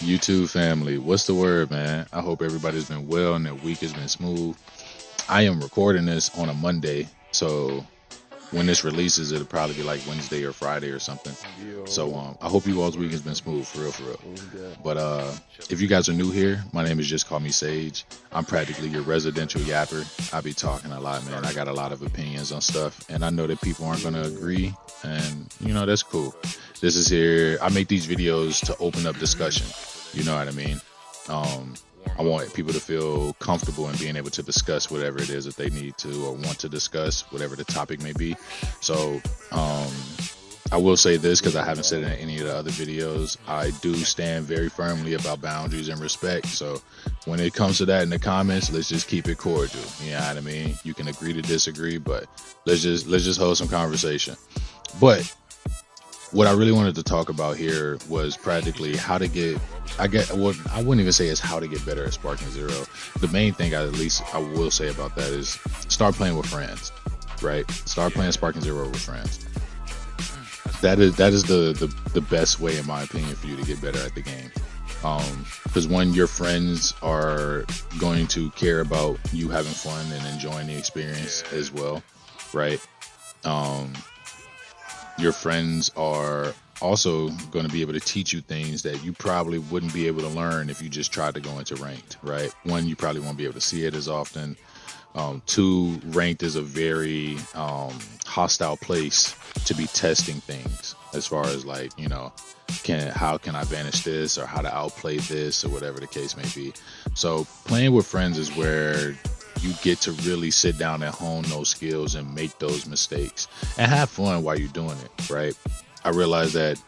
YouTube family, what's the word, man? I hope everybody's been well and their week has been smooth. I am recording this on a Monday, so when this releases, it'll probably be like Wednesday or Friday or something. So I hope you all's week has been smooth, for real, for real. But if you guys are new here, my name is Just Call Me Sage. I'm practically your residential yapper. I be talking a lot, man. I got a lot of opinions on stuff, and I know that people aren't gonna agree, and that's cool. This is here. I make these videos to open up discussion. You know what I mean? I want people to feel comfortable in being able to discuss whatever it is that they need to or want to discuss, whatever the topic may be. So I will say this, because I haven't said it in any of the other videos. I do stand very firmly about boundaries and respect. So when it comes to that in the comments, let's just keep it cordial. You know what I mean? You can agree to disagree, but let's just hold some conversation. But what I really wanted to talk about here was practically how to get, I wouldn't even say it's how to get better at Sparking Zero. The main thing at least I will say about that is start playing with friends, right? Start playing Sparking Zero with friends. That is the best way, in my opinion, for you to get better at the game. Because when your friends are going to care about you having fun and enjoying the experience as well, right? Your friends are also going to be able to teach you things that you probably wouldn't be able to learn if you just tried to go into ranked, right? One, you probably won't be able to see it as often. Two, ranked is a very hostile place to be testing things, as far as like, how can I banish this, or how to outplay this, or whatever the case may be. So playing with friends is where you get to really sit down and hone those skills and make those mistakes and have fun while you're doing it, right? I realize that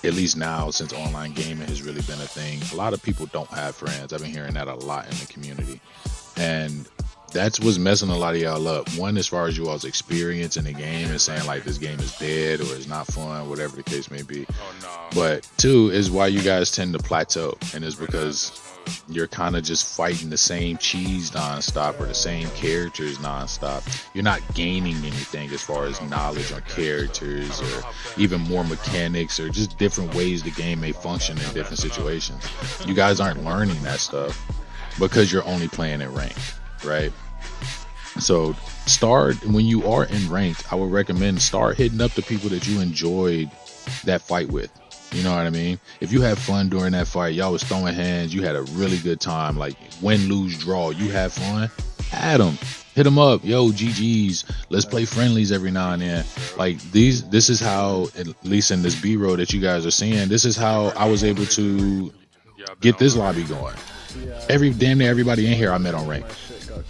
at least now, since online gaming has really been a thing, a lot of people don't have friends. I've been hearing that a lot in the community, and that's what's messing a lot of y'all up. One, as far as you all's experience in the game and saying like this game is dead or it's not fun, whatever the case may be. But two is why you guys tend to plateau, and it's because you're kind of just fighting the same cheese nonstop, or the same characters nonstop. You're not gaining anything as far as knowledge on characters, or even more mechanics, or just different ways the game may function in different situations. You guys aren't learning that stuff because you're only playing it ranked, right? So start, when you are in ranked, I would recommend start hitting up the people that you enjoyed that fight with. You know what I mean? If you had fun during that fight, y'all was throwing hands, you had a really good time, like win, lose, draw, you had fun, add them, hit them up, yo, GG's, let's play friendlies every now and then. Like this is how, at least in this B-roll that you guys are seeing, this is how I was able to get this lobby going. Damn near everybody in here I met on rank.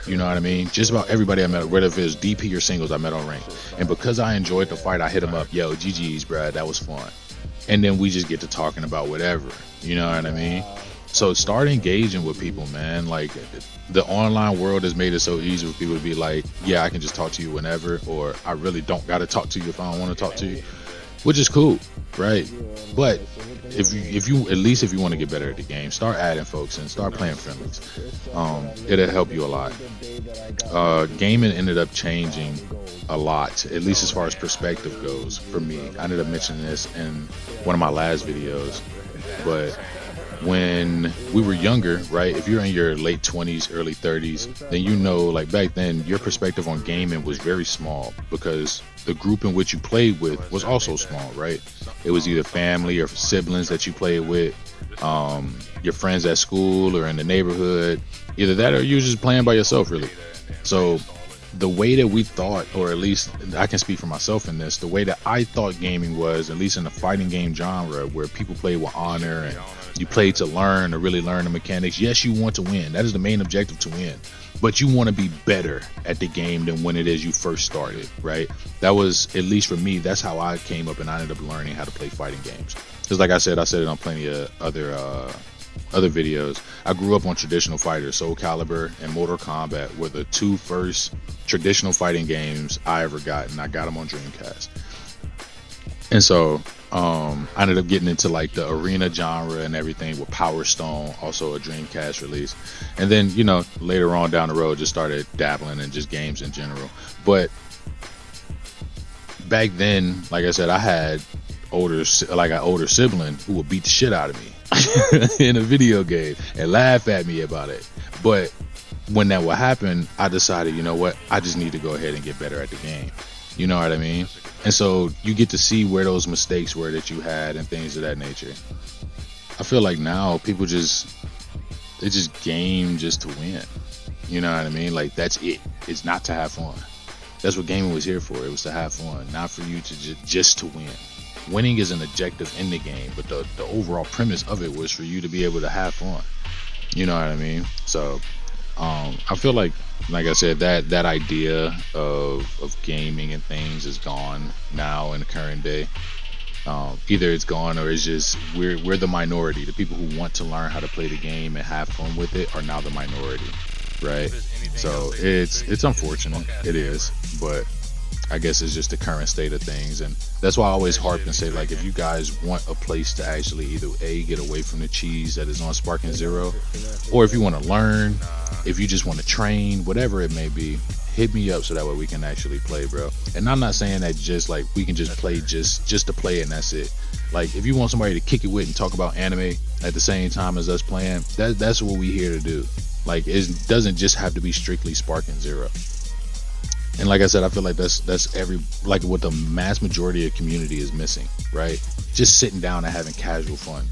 You know what I mean? Just about everybody I met, whether it was DP or singles, I met on rank. And because I enjoyed the fight, I hit them up, yo, GG's, bruh, that was fun. And then we just get to talking about whatever, you know what I mean? So start engaging with people, man. Like, the online world has made it so easy for people to be like, yeah, I can just talk to you whenever, or I really don't got to talk to you if I don't want to talk to you, which is cool, right? But if you at least if you want to get better at the game, start adding folks and start playing friendlies. It'll help you a lot. Gaming ended up changing a lot, at least as far as perspective goes for me. I ended up mentioning this in one of my last videos, but when we were younger, right, if you're in your late 20s, early 30s, then like back then your perspective on gaming was very small, because the group in which you played with was also small, right? It was either family or siblings that you played with, your friends at school or in the neighborhood, either that or you were just playing by yourself, really. So the way that we thought, or at least I can speak for myself in this, the way that I thought gaming was, at least in the fighting game genre, where people play with honor and you play to learn, to really learn the mechanics. Yes, you want to win. That is the main objective, to win. But you want to be better at the game than when it is you first started, right? That was, at least for me, that's how I came up and I ended up learning how to play fighting games. Because like I said it on plenty of other videos. I grew up on traditional fighters. Soul Calibur and Mortal Kombat were the two first traditional fighting games I ever got, and I got them on Dreamcast. And so I ended up getting into like the arena genre and everything with Power Stone, also a Dreamcast release. And then, later on down the road, just started dabbling in just games in general. But back then, like I said, I had an older sibling who would beat the shit out of me. in a video game and laugh at me about it. But when that would happen, I decided, you know what, I just need to go ahead and get better at the game. You know what I mean? And so you get to see where those mistakes were that you had and things of that nature. I feel like now people they just game just to win. You know what I mean? Like, that's it. It's not to have fun. That's what gaming was here for. It was to have fun, not for you to just to win. Winning is an objective in the game, but the overall premise of it was for you to be able to have fun. You know what I mean? So I feel like I said, that idea of gaming and things is gone now in the current day. Either it's gone or it's just we're the minority. The people who want to learn how to play the game and have fun with it are now the minority, right? So it's unfortunate. It is, but I guess it's just the current state of things. And that's why I always harp and say, like, if you guys want a place to actually either get away from the cheese that is on Sparking Zero, or if you want to learn, if you just want to train, whatever it may be, hit me up so that way we can actually play, bro. And I'm not saying that just like we can just play just to play it and that's it. Like, if you want somebody to kick it with and talk about anime at the same time as us playing, that's what we here to do. Like, it doesn't just have to be strictly Sparking Zero. And like I said, I feel like that's like what the mass majority of community is missing, right? Just sitting down and having casual fun.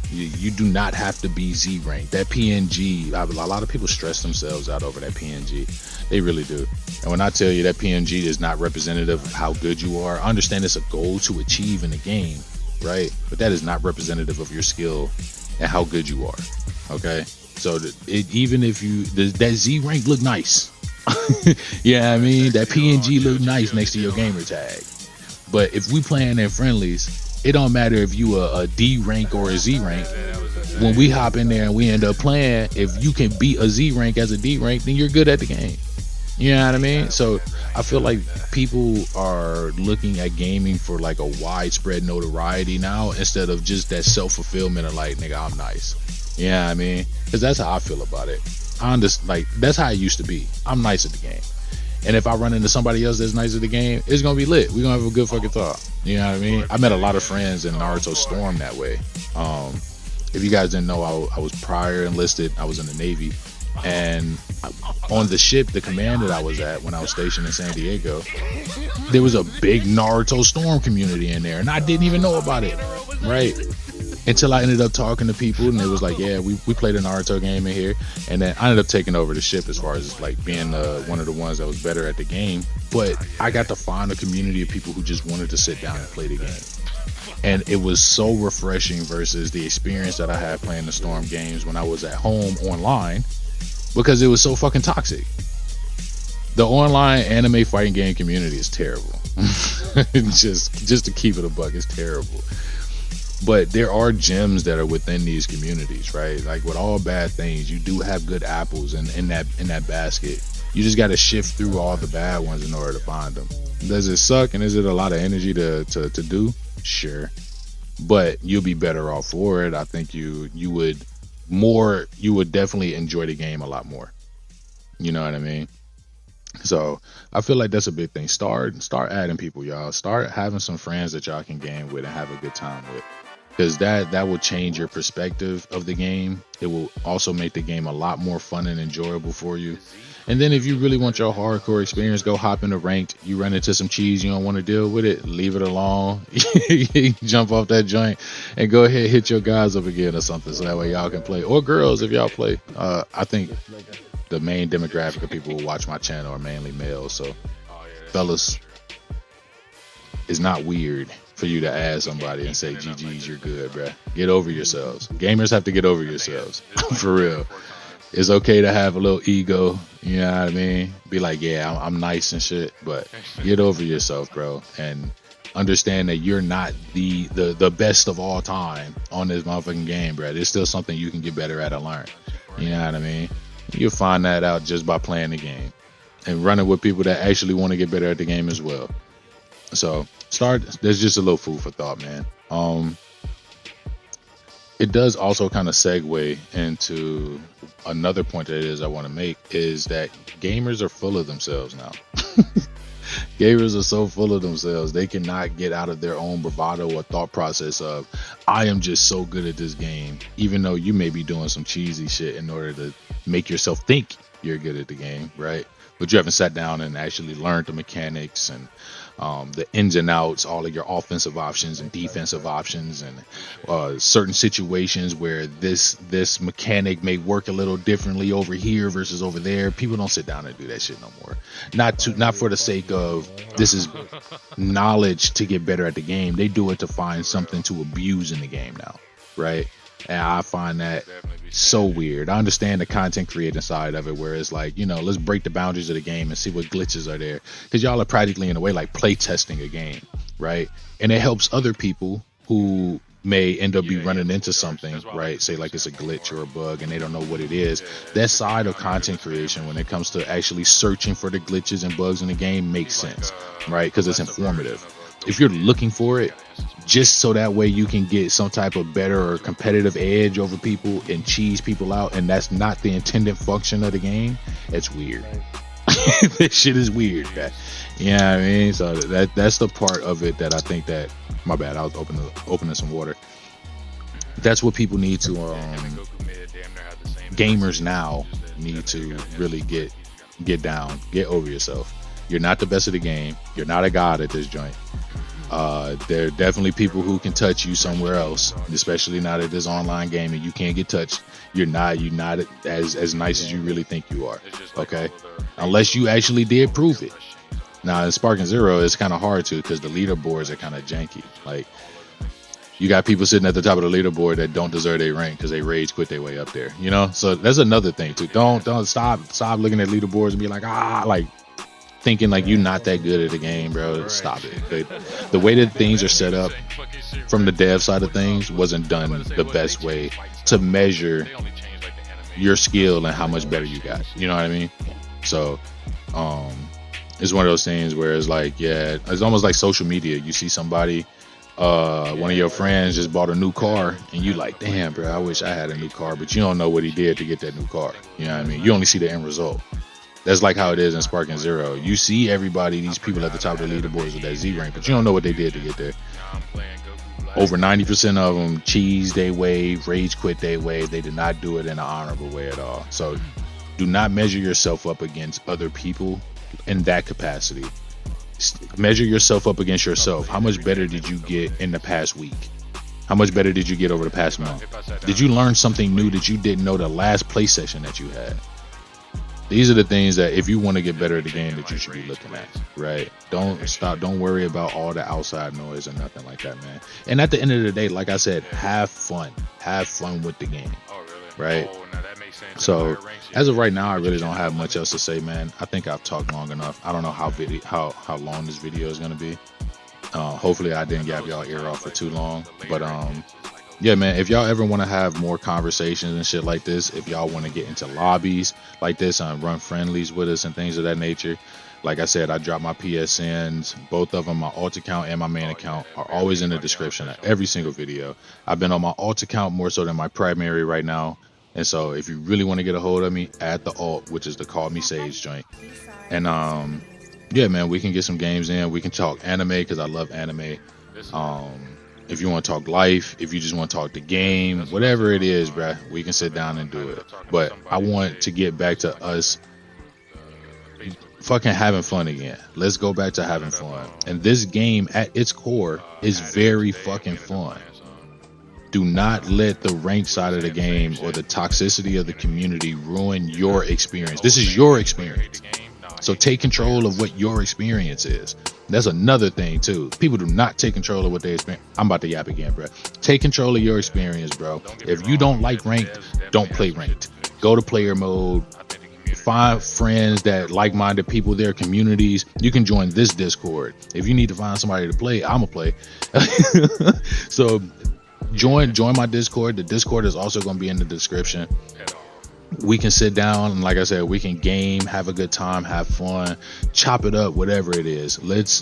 You do not have to be Z rank. That PNG, a lot of people stress themselves out over that PNG. They really do. And when I tell you that PNG is not representative of how good you are, I understand it's a goal to achieve in the game, right? But that is not representative of your skill and how good you are, okay? So even if that Z rank look nice, yeah, I mean, that PNG look nice next to your gamer tag. But if we playing in friendlies, it don't matter if you a D rank or a Z rank. When we hop in there and we end up playing, if you can beat a Z rank as a D rank, then you're good at the game. You know what I mean? So I feel like people are looking at gaming for like a widespread notoriety now, instead of just that self-fulfillment of like, nigga, I'm nice. You know what I mean? Because that's how I feel about it. Like, that's how it used to be. I'm nice at the game. And if I run into somebody else that's nice at the game, it's gonna be lit. We're gonna have a good fucking talk. You know what I mean? I met a lot of friends in Naruto Storm that way. If you guys didn't know, I was prior enlisted. I was in the Navy, and on the ship, the command that I was at when I was stationed in San Diego, there was a big Naruto Storm community in there, and I didn't even know about it, right? Until I ended up talking to people, and it was like, yeah, we played a Naruto game in here. And then I ended up taking over the ship as far as like being one of the ones that was better at the game. But I got to find a community of people who just wanted to sit down and play the game. And it was so refreshing versus the experience that I had playing the Storm games when I was at home online, because it was so fucking toxic. The online anime fighting game community is terrible. just to keep it a buck, it's terrible. But there are gems that are within these communities, right? Like, with all bad things, you do have good apples in that basket. You just got to shift through all the bad ones in order to find them. Does it suck, and is it a lot of energy to do? Sure, but you'll be better off for it. I think you would definitely enjoy the game a lot more. You know what I mean? So I feel like that's a big thing. Start adding people, y'all. Start having some friends that y'all can game with and have a good time with, because that will change your perspective of the game. It will also make the game a lot more fun and enjoyable for you. And then if you really want your hardcore experience, go hop into ranked. You run into some cheese, you don't want to deal with it, leave it alone. Jump off that joint and go ahead, hit your guys up again or something, so that way y'all can play. Or girls, if y'all play. I think the main demographic of people who watch my channel are mainly males. So fellas, it's not weird for you to add somebody and say, GG's, you're good, bruh. Get over yourselves. Gamers have to get over yourselves. For real. It's okay to have a little ego, you know what I mean? Be like, yeah, I'm nice and shit, but get over yourself, bro. And understand that you're not the best of all time on this motherfucking game, bro. There's still something you can get better at and learn. You know what I mean? You'll find that out just by playing the game and running with people that actually want to get better at the game as well. So there's just a little food for thought, man. It does also kind of segue into another point that I want to make, is that gamers are full of themselves now. Gamers are so full of themselves. They cannot get out of their own bravado or thought process of, I am just so good at this game, even though you may be doing some cheesy shit in order to make yourself think you're good at the game, right? But you haven't sat down and actually learned the mechanics and the ins and outs, all of your offensive options and defensive options, and certain situations where this mechanic may work a little differently over here versus over there. People don't sit down and do that shit no more. Not for the sake of this is knowledge to get better at the game. They do it to find something to abuse in the game now, right? And I find that so weird. I understand the content creating side of it, where it's like, let's break the boundaries of the game and see what glitches are there, because y'all are practically in a way like play testing a game, right? And it helps other people who may end up be running into something, right? Say like it's a glitch or a bug and they don't know what it is. That side of content creation, when it comes to actually searching for the glitches and bugs in the game, makes sense, right? Because it's informative. If you're looking for it just so that way you can get some type of better or competitive edge over people and cheese people out, and that's not the intended function of the game, it's weird. This shit is weird, man. You know what I mean? So that's the part of it that I think that, my bad, I was opening some water. That's what people need to gamers now need to really get down, get over yourself. You're not the best of the game. You're not a god at this joint. There are definitely people who can touch you somewhere else, especially now that there's online gaming. You can't get touched. You're not as nice as you really think you are. Okay, unless you actually did prove it. Now in Sparking Zero, it's kind of hard to, because the leaderboards are kind of janky. Like, you got people sitting at the top of the leaderboard that don't deserve their rank because they rage quit their way up there. So that's another thing too. Don't stop looking at leaderboards and be like, like thinking like you're not that good at the game, bro. Stop it. The way that things are set up from the dev side of things wasn't done the best way to measure your skill and how much better you got. You know what I mean? So it's one of those things where it's like, yeah, it's almost like social media. You see somebody, one of your friends just bought a new car and you like, damn, bro, I wish I had a new car, but you don't know what he did to get that new car. You know what I mean? You only see the end result. That's like how it is in Sparking Zero. You see everybody, these people at the top of the leaderboards with that Z rank, but you don't know what they did to get there. Over 90% of them cheese they wave, rage quit they wave. They did not do it in an honorable way at all. So do not measure yourself up against other people in that capacity. Measure yourself up against yourself. How much better did you get in the past week? How much better did you get over the past month? Did you learn something new that you didn't know the last play session that you had? These are the things that, if you want to get better at the game, that you should be looking at, right? Don't worry about all the outside noise or nothing like that, man. And at the end of the day, like I said, have fun with the game, right? So as of right now, I really don't have much else to say, man. I think I've talked long enough. I don't know how long this video is going to be. Hopefully I didn't gap y'all ear off for too long, but yeah, man, if y'all ever want to have more conversations and shit like this, if y'all want to get into lobbies like this and run friendlies with us and things of that nature, like I said, I drop my PSNs, both of them, my alt account and my main account, are always in the description of every single video. I've been on my alt account more so than my primary right now, and so if you really want to get a hold of me, add the alt, which is the Call Me Sage joint. And yeah, man, we can get some games in. We can talk anime, because I love anime. If you want to talk life, if you just want to talk the game, whatever it is, bruh, we can sit down and do it. But I want to get back to us fucking having fun again. Let's go back to having fun. And this game at its core is very fucking fun. Do not let the ranked side of the game or the toxicity of the community ruin your experience. This is your experience. So take control of what your experience is. That's another thing too. People do not take control of what they experience. I'm about to yap again, bro. Take control of your experience, bro. If you don't like ranked, don't play ranked. Go to player mode. Find friends that like-minded people, their communities. You can join this Discord. If you need to find somebody to play, I'ma play. So join my Discord. The Discord is also going to be in the description. We can sit down and, like I said, we can game, have a good time, have fun, chop it up, whatever it is. Let's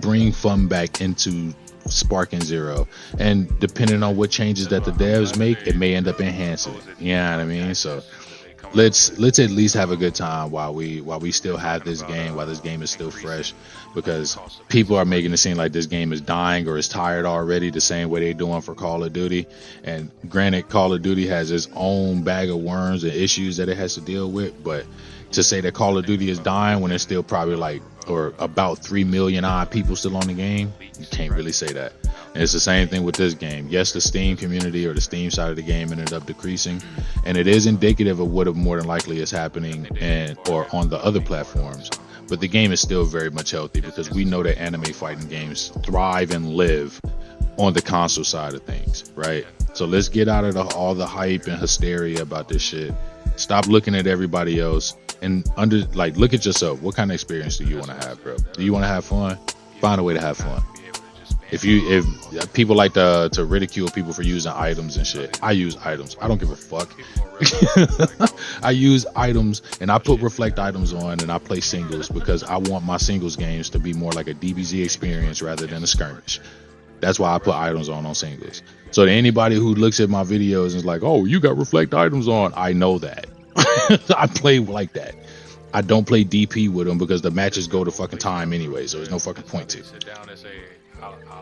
bring fun back into Sparking Zero, and depending on what changes that the devs make, it may end up enhancing it. You know what I mean? So let's at least have a good time while we still have this game, while this game is still fresh, because people are making it seem like this game is dying or is tired already, the same way they're doing for Call of Duty. And granted, Call of Duty has its own bag of worms and issues that it has to deal with, but to say that Call of Duty is dying when there's still probably like, or about 3 million odd people still on the game, you can't really say that. And it's the same thing with this game. Yes, the Steam community or the Steam side of the game ended up decreasing, and it is indicative of what more than likely is happening and or on the other platforms. But the game is still very much healthy, because we know that anime fighting games thrive and live on the console side of things, right? So let's get out of all the hype and hysteria about this shit. Stop looking at everybody else and look at yourself. What kind of experience do you want to have, bro? Do you want to have fun? Find a way to have fun. If people like to ridicule people for using items and shit, I use items. I don't give a fuck. I use items, and I put reflect items on, and I play singles because I want my singles games to be more like a DBZ experience rather than a skirmish. That's why I put items on singles. So to anybody who looks at my videos and is like, "Oh, you got reflect items on," I know that. I play like that. I don't play DP with them because the matches go to fucking time anyway, so there's no fucking point to.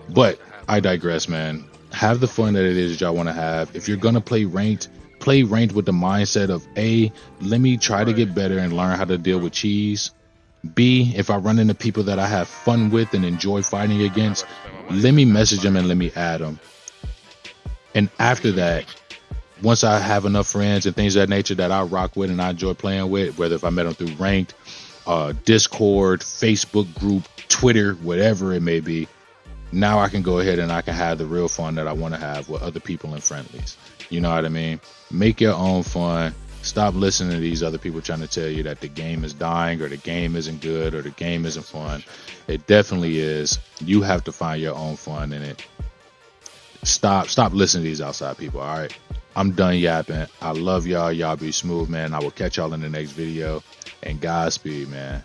But I digress, man. Have the fun that it is that y'all want to have. If you're gonna play ranked with the mindset of A, let me try to get better and learn how to deal with cheese. B, if I run into people that I have fun with and enjoy fighting against, let me message them and let me add them. And after that, once I have enough friends and things of that nature that I rock with and I enjoy playing with, whether if I met them through ranked, Discord, Facebook group, Twitter, whatever it may be, now I can go ahead and I can have the real fun that I want to have with other people and friendlies. You know what I mean? Make your own fun. Stop listening to these other people trying to tell you that the game is dying or the game isn't good or the game isn't fun. It definitely is. You have to find your own fun in it. Stop listening to these outside people, all right? I'm done yapping. I love y'all. Y'all be smooth, man. I will catch y'all in the next video. And Godspeed, man.